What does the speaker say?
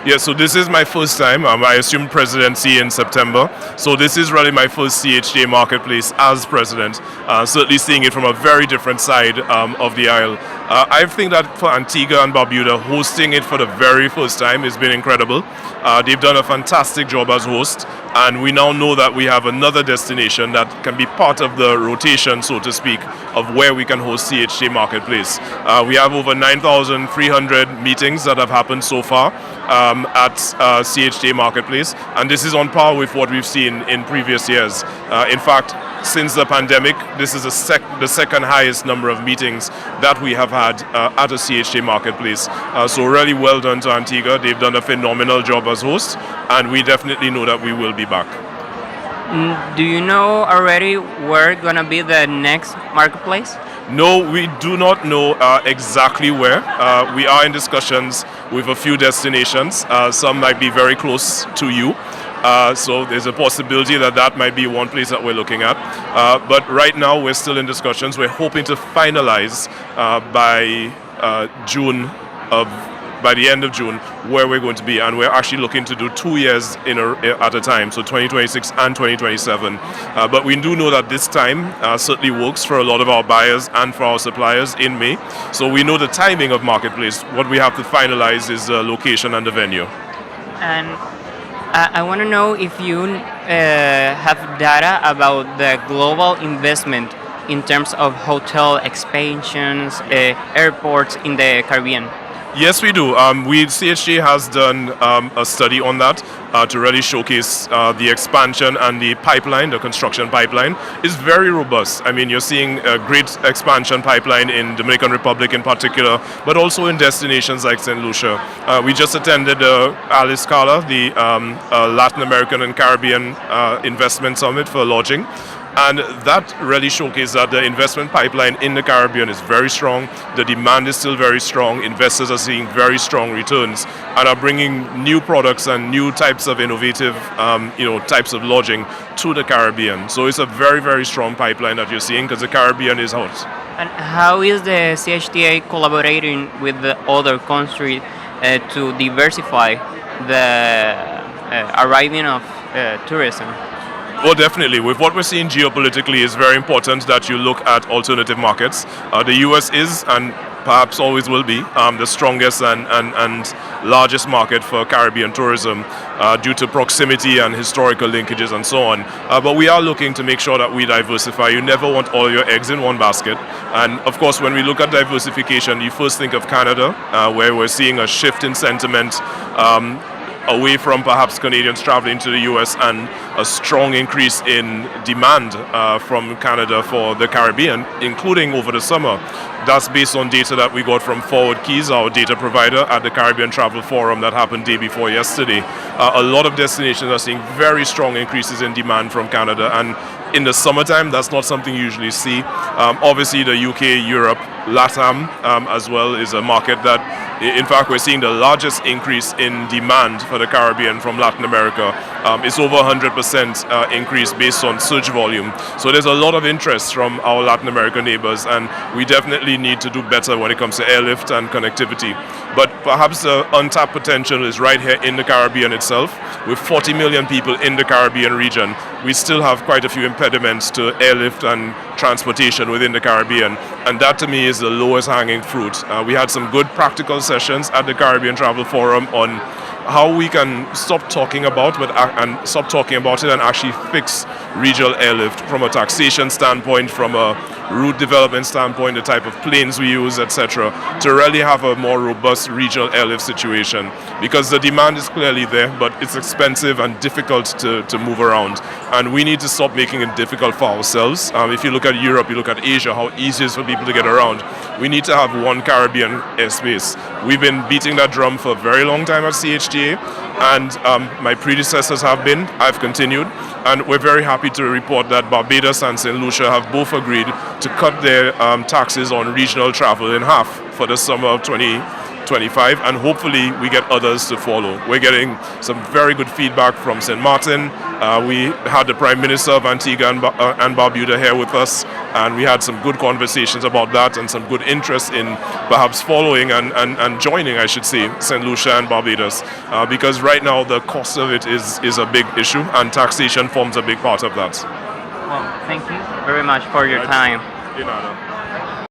Yeah, so this is my first time. I assumed presidency in September. So this is really my first CHTA marketplace as president. Certainly seeing it from a very different side of the aisle. I think that for Antigua and Barbuda, hosting it for the very first time has been incredible. They've done a fantastic job as host. And we now know that we have another destination that can be part of the rotation, so to speak, of where we can host CHTA Marketplace. We have over 9,300 meetings that have happened so far at CHTA Marketplace, and this is on par with what we've seen in previous years. In fact, since the pandemic, this is the second highest number of meetings that we have had at a CHTA Marketplace. So really well done to Antigua. They've done a phenomenal job as hosts, and we definitely know that we will be back. Do you know already where gonna be the next marketplace? No, we do not know exactly where. We are in discussions with a few destinations. Some might be very close to you. So there's a possibility that that might be one place that we're looking at. But right now we're still in discussions. We're hoping to finalize by by the end of June where we're going to be, and we're actually looking to do 2 years at a time, so 2026 and 2027. But we do know that this time certainly works for a lot of our buyers and for our suppliers in May. So we know the timing of marketplace. What we have to finalize is the location and the venue. And I want to know if you have data about the global investment in terms of hotel expansions, airports in the Caribbean. Yes, we do. CHTA has done a study on that to really showcase the expansion and the pipeline, the construction pipeline is very robust. I mean, you're seeing a great expansion pipeline in Dominican Republic in particular, but also in destinations like St. Lucia. We just attended Alice Carla, the Latin American and Caribbean Investment Summit for lodging. And that really showcased that the investment pipeline in the Caribbean is very strong. The demand is still very strong. Investors are seeing very strong returns and are bringing new products and new types of innovative, types of lodging to the Caribbean. So it's a very, very strong pipeline that you're seeing because the Caribbean is hot. And how is the CHTA collaborating with the other countries to diversify the arriving of tourism? Well, definitely. With what we're seeing geopolitically, it's very important that you look at alternative markets. The US is, and perhaps always will be, the strongest and largest market for Caribbean tourism due to proximity and historical linkages and so on. But we are looking to make sure that we diversify. You never want all your eggs in one basket. And of course, when we look at diversification, you first think of Canada, where we're seeing a shift in sentiment away from perhaps Canadians traveling to the US and a strong increase in demand from Canada for the Caribbean, including over the summer. That's based on data that we got from Forward Keys, our data provider, at the Caribbean Travel Forum that happened day before yesterday. A lot of destinations are seeing very strong increases in demand from Canada, and in the summertime, that's not something you usually see. Obviously, the UK, Europe, LATAM as well is a market that, in fact, we're seeing the largest increase in demand for the Caribbean from Latin America. It's over 100% increase based on search volume. So there's a lot of interest from our Latin American neighbors, and we definitely need to do better when it comes to airlift and connectivity. But perhaps the untapped potential is right here in the Caribbean itself. With 40 million people in the Caribbean region, we still have quite a few impediments to airlift and transportation within the Caribbean, and that to me is the lowest hanging fruit. We had some good practical sessions at the Caribbean Travel Forum on how we can stop talking about it and actually fix regional airlift from a taxation standpoint, from a route development standpoint, the type of planes we use, etc., to really have a more robust regional airlift situation. Because the demand is clearly there, but it's expensive and difficult to move around. And we need to stop making it difficult for ourselves. If you look at Europe, you look at Asia, how easy it is for people to get around. We need to have one Caribbean airspace. We've been beating that drum for a very long time at CHTA, and my predecessors have been. I've continued, and we're very happy to report that Barbados and St. Lucia have both agreed to cut their taxes on regional travel in half for the summer of 2022 25, and hopefully we get others to follow. We're getting some very good feedback from St. Martin. We had the Prime Minister of Antigua and Barbuda here with us, and we had some good conversations about that and some good interest in perhaps following and joining, I should say, St. Lucia and Barbados, because right now the cost of it is a big issue, and taxation forms a big part of that. Well, thank you very much for your time. De nada.